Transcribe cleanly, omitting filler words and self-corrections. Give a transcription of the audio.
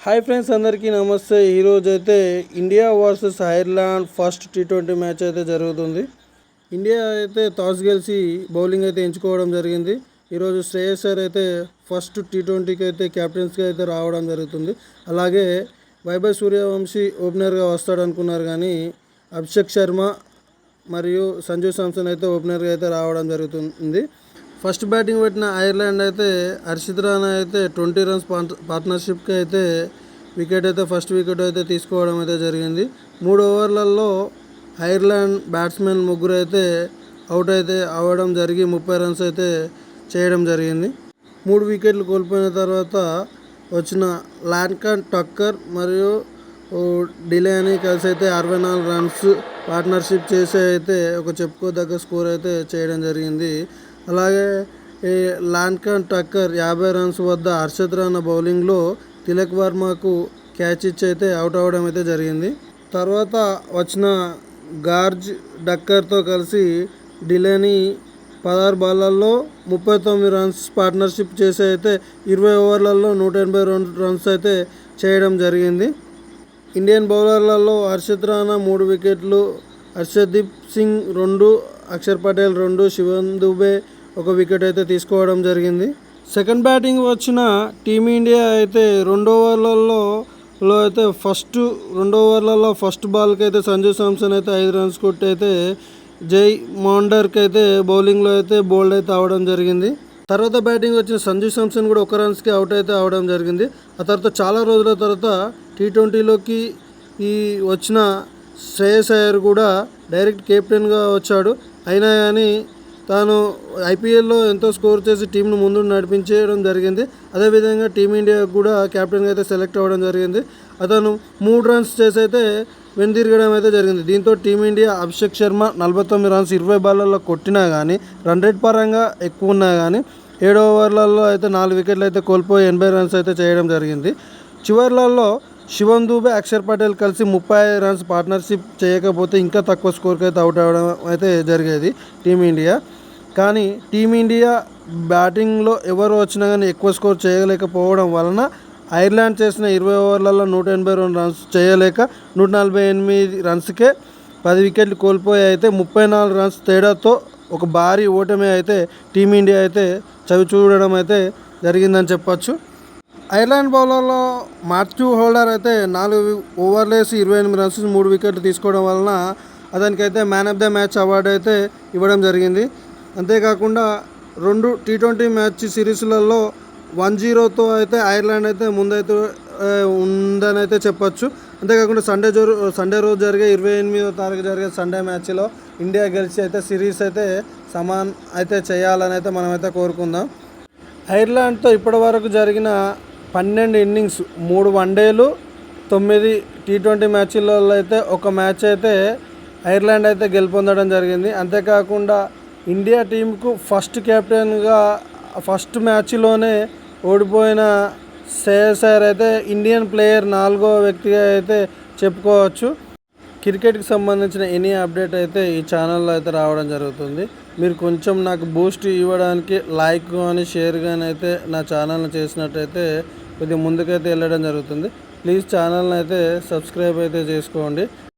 Hi friends, అందరికీ నమస్తే. ఈరోజు అయితే India versus Ireland first T20 match అయితే జరుగుతుంది. ఇండియా అయితే టాస్ గెలిచి బౌలింగ్ అయితే ఎంచుకోవడం జరిగింది. ఈరోజు శ్రేయస్ అయ్యర్ అయితే ఫస్ట్ టీ20కి అయితే క్యాప్టెన్స్గా అయితే రావడం జరుగుతుంది. అలాగే వైభవ్ సూర్యవంశీ ఓపెనర్గా వస్తాడు అనుకున్నారు, కానీ అభిషేక్ శర్మ మరియు సంజు శాంసన్ అయితే ఓపెనర్గా అయితే రావడం జరుగుతుంది. ఫస్ట్ బ్యాటింగ్ పెట్టిన ఐర్లాండ్ అయితే హర్షిత్ రాణా అయితే 20 రన్స్ పార్ట్నర్షిప్కి అయితే ఫస్ట్ వికెట్ అయితే తీసుకోవడం అయితే జరిగింది. 3 ఓవర్లలో ఐర్లాండ్ బ్యాట్స్మెన్ ముగ్గురు అయితే అవుట్ అయితే అవ్వడం జరిగి 30 రన్స్ అయితే చేయడం జరిగింది. 3 వికెట్లు కోల్పోయిన తర్వాత వచ్చిన ల్యాంకన్ టక్కర్ మరియు డిలానీ కలిసి అయితే 64 రన్స్ పార్ట్నర్షిప్ చేసి అయితే ఒక చెప్పుకోదగ్గ స్కోర్ అయితే చేయడం జరిగింది. అలాగే ల్యాంకన్ టక్కర్ 50 రన్స్ వద్ద హర్షిత్ రాణా బౌలింగ్లో తిలక్ వర్మకు క్యాచ్ ఇచ్చి అయితే అవుట్ అవ్వడం అయితే జరిగింది. తర్వాత వచ్చిన గార్జ్ డక్కర్తో కలిసి డిలానీ 16 బాళ్ళల్లో 39 రన్స్ పార్ట్నర్షిప్ చేసి అయితే 20 ఓవర్లలో 182 రన్స్ అయితే చేయడం జరిగింది. ఇండియన్ బౌలర్లలో హర్షిత్ రాణా 3 వికెట్లు, హర్షదీప్ సింగ్ 2, అక్షర్ పటేల్ 2, శివన్ దుబే 1 వికెట్ అయితే తీసుకోవడం జరిగింది. సెకండ్ బ్యాటింగ్ వచ్చిన టీమిండియా అయితే 2 ఓవర్లలో అయితే ఫస్ట్ బాల్కి అయితే సంజు శాంసన్ అయితే 5 రన్స్ కొట్టి అయితే జై మాండర్కి అయితే బౌలింగ్లో అయితే బౌల్డ్ అయితే అవడం జరిగింది. తర్వాత బ్యాటింగ్ వచ్చిన సంజు శాంసన్ కూడా 1 రన్స్కి అవుట్ అయితే అవడం జరిగింది. ఆ తర్వాత చాలా రోజుల తర్వాత టీ20లోకి వచ్చిన శ్రేయస్ అయ్యర్ కూడా డైరెక్ట్ కెప్టెన్గా వచ్చాడు. అయినా కానీ తాను ఐపీఎల్లో ఎంతో స్కోర్ చేసి టీంను ముందు నడిపించడం జరిగింది. అదేవిధంగా టీమిండియా కూడా కెప్టెన్గా అయితే సెలెక్ట్ అవ్వడం జరిగింది. అతను 3 రన్స్ చేసి అయితే వెనుదిరగడం అయితే జరిగింది. దీంతో టీమిండియా అభిషేక్ శర్మ 49 రన్స్ 20 బాళ్ళల్లో కొట్టినా కానీ రన్ రేట్ పరంగా ఎక్కువ ఉన్నా కానీ 7 ఓవర్లలో అయితే 4 వికెట్లు అయితే కోల్పోయి 80 రన్స్ అయితే చేయడం జరిగింది. చివర్లలో శివన్ దుబే, అక్షర్ పటేల్ కలిసి 35 రన్స్ పార్ట్నర్షిప్ చేయకపోతే ఇంకా తక్కువ స్కోర్కి అయితే అవుట్ అవ్వడం అయితే జరిగేది టీమిండియా. కానీ టీమిండియా బ్యాటింగ్లో ఎవరు వచ్చినా కానీ ఎక్కువ స్కోర్ చేయలేకపోవడం వలన ఐర్లాండ్ చేసిన 20 ఓవర్లలో 182 రన్స్ చేయలేక 148 రన్స్కే 10 వికెట్లు కోల్పోయి అయితే 34 రన్స్ తేడాతో ఒక భారీ ఓటమి అయితే టీమిండియా అయితే చవి చూడడం అయితే జరిగిందని చెప్పొచ్చు. ఐర్లాండ్ బౌలర్లో మాథ్యూ హోల్డర్ అయితే 4 ఓవర్లేసి 28 రన్స్ 3 వికెట్లు తీసుకోవడం వలన అతనికైతే man of the match award అయితే ఇవ్వడం జరిగింది. అంతేకాకుండా 2 టీ20 మ్యాచ్ సిరీస్లలో 1-0తో అయితే ఐర్లాండ్ అయితే ముందైతే ఉందని అయితే చెప్పొచ్చు. అంతేకాకుండా సండే రోజు జరిగే 28వ తారీఖు జరిగే సండే మ్యాచ్లో ఇండియా గెలిచి అయితే సిరీస్ అయితే సమాన్ అయితే చేయాలని అయితే మనమైతే కోరుకుందాం. ఐర్లాండ్తో ఇప్పటివరకు జరిగిన 12 ఇన్నింగ్స్ 3 వన్డేలు 9 టీ20 మ్యాచ్లలో అయితే ఒక మ్యాచ్ అయితే ఐర్లాండ్ అయితే గెలుపొందడం జరిగింది. అంతేకాకుండా ఇండియా టీంకు ఫస్ట్ కెప్టెన్గా ఫస్ట్ మ్యాచ్లోనే ఓడిపోయిన శ్రేయస్ అయ్యర్ అయితే ఇండియన్ ప్లేయర్ 4వ వ్యక్తిగా అయితే చెప్పుకోవచ్చు. క్రికెట్కి సంబంధించిన ఎనీ అప్డేట్ అయితే ఈ ఛానల్లో అయితే రావడం జరుగుతుంది. మీరు కొంచెం నాకు బూస్ట్ ఇవ్వడానికి లైక్ కానీ షేర్ కానీ అయితే నా ఛానల్ని చేసినట్టయితే కొద్దిగా ముందుకైతే వెళ్ళడం జరుగుతుంది. ప్లీజ్ ఛానల్ని అయితే సబ్స్క్రైబ్ అయితే చేసుకోండి.